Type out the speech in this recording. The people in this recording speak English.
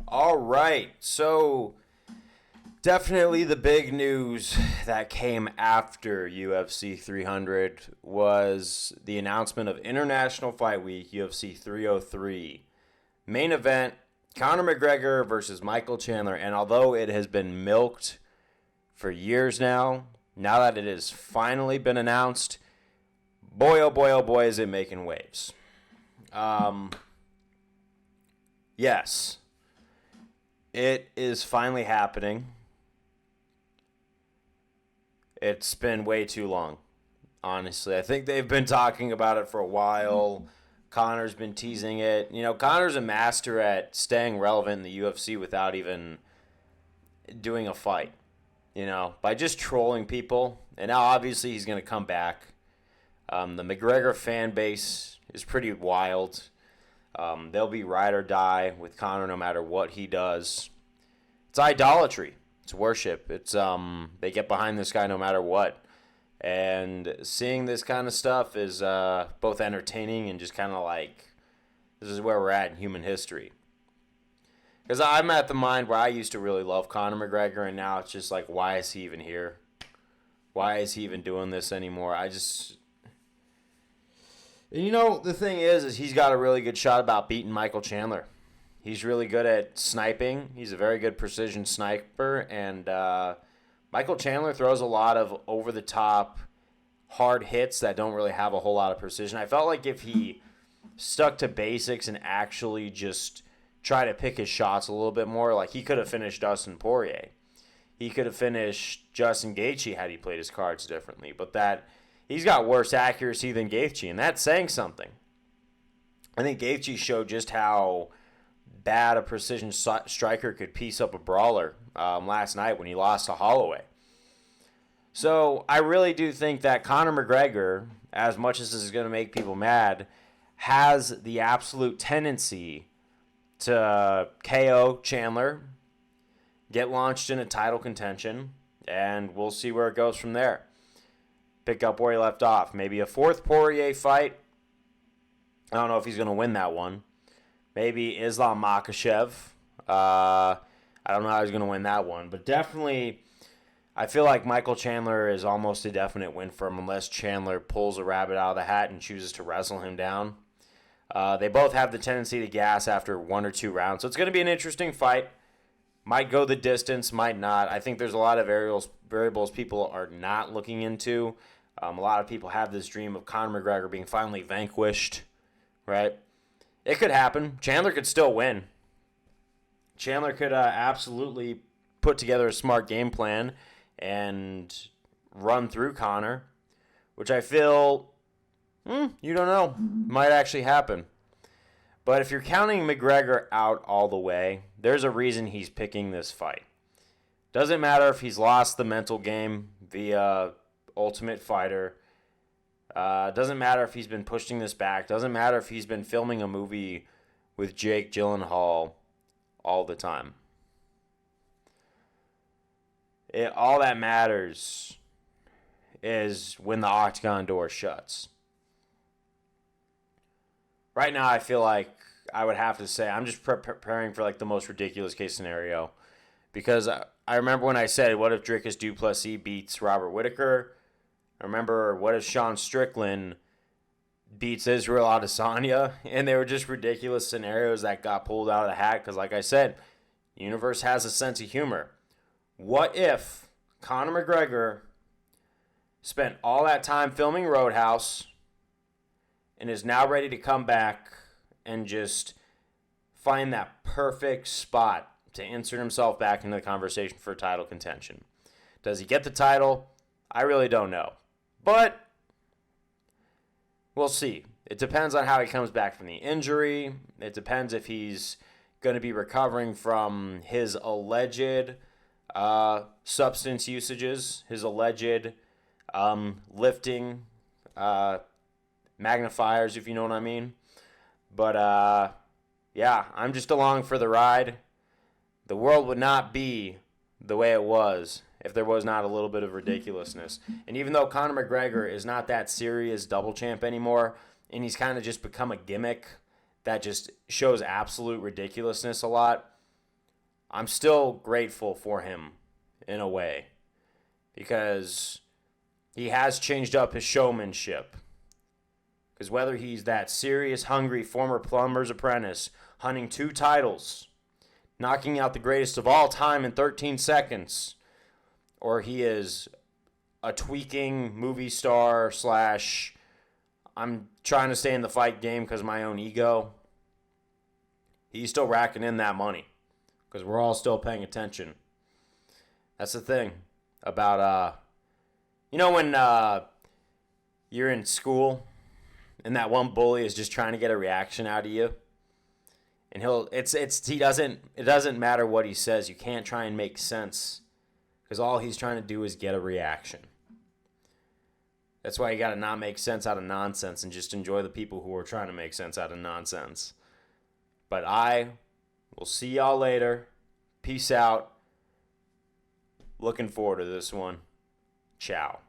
All right, so definitely the big news that came after UFC 300 was the announcement of International Fight Week, UFC 303. Main event, Conor McGregor versus Michael Chandler. And although it has been milked for years now that it has finally been announced, boy, oh boy, is it making waves. Yes, it is finally happening. It's been way too long, honestly. I think they've been talking about it for a while. Conor's been teasing it. You know, Conor's a master at staying relevant in the UFC without even doing a fight, by just trolling people. And now, obviously, he's going to come back. The McGregor fan base is pretty wild. They'll be ride or die with Conor no matter what he does. It's idolatry. It's worship. It's they get behind this guy no matter what. And seeing this kind of stuff is both entertaining and just kind of like, this is where we're at in human history. Because I'm at the mind where I used to really love Conor McGregor, and now it's just like, why is he even here? Why is he even doing this anymore? And the thing is he's got a really good shot about beating Michael Chandler. He's really good at sniping. He's a very good precision sniper, and Michael Chandler throws a lot of over-the-top hard hits that don't really have a whole lot of precision. I felt like if he stuck to basics and actually just try to pick his shots a little bit more, like he could have finished Dustin Poirier. He could have finished Justin Gaethje had he played his cards differently. But he's got worse accuracy than Gaethje, and that's saying something. I think Gaethje showed just how bad a precision striker could piece up a brawler last night when he lost to Holloway. So I really do think that Conor McGregor, as much as this is going to make people mad, has the absolute tendency to KO Chandler, get launched in a title contention, and we'll see where it goes from there. Pick up where he left off. Maybe a fourth Poirier fight. I don't know if he's going to win that one. Maybe Islam Makhachev. I don't know how he's going to win that one. But definitely, I feel like Michael Chandler is almost a definite win for him unless Chandler pulls a rabbit out of the hat and chooses to wrestle him down. They both have the tendency to gas after one or two rounds. So it's going to be an interesting fight. Might go the distance, might not. I think there's a lot of variables people are not looking into. A lot of people have this dream of Conor McGregor being finally vanquished, right? It could happen. Chandler could still win. Chandler could absolutely put together a smart game plan and run through Conor, which I feel, you don't know, might actually happen. But if you're counting McGregor out all the way, there's a reason he's picking this fight. Doesn't matter if he's lost the mental game via Ultimate Fighter. Doesn't matter if he's been pushing this back. Doesn't matter if he's been filming a movie with Jake Gyllenhaal all the time. All that matters is when the octagon door shuts. Right now, I feel like I would have to say I'm just preparing for like the most ridiculous case scenario, because I remember when I said, "What if Dricus du Plessis beats Robert Whittaker?" I remember, "What if Sean Strickland beats Israel Adesanya?" And they were just ridiculous scenarios that got pulled out of the hat. Because, like I said, the universe has a sense of humor. What if Conor McGregor spent all that time filming Roadhouse and is now ready to come back and just find that perfect spot to insert himself back into the conversation for title contention? Does he get the title? I really don't know. But we'll see. It depends on how he comes back from the injury. It depends if he's going to be recovering from his alleged substance usages, his alleged lifting magnifiers, if you know what I mean. But, yeah, I'm just along for the ride. The world would not be the way it was if there was not a little bit of ridiculousness. And even though Conor McGregor is not that serious double champ anymore, and he's kind of just become a gimmick that just shows absolute ridiculousness a lot, I'm still grateful for him in a way because he has changed up his showmanship. Because whether he's that serious, hungry former plumber's apprentice hunting 2 titles, knocking out the greatest of all time in 13 seconds, or he is a tweaking movie star slash I'm trying to stay in the fight game because of my own ego, he's still racking in that money because we're all still paying attention. That's the thing about, when you're in school and that one bully is just trying to get a reaction out of you, and it doesn't matter what he says. You can't try and make sense because all he's trying to do is get a reaction. That's why you got to not make sense out of nonsense and just enjoy the people who are trying to make sense out of nonsense. But I will see y'all later. Peace out. Looking forward to this one. Ciao.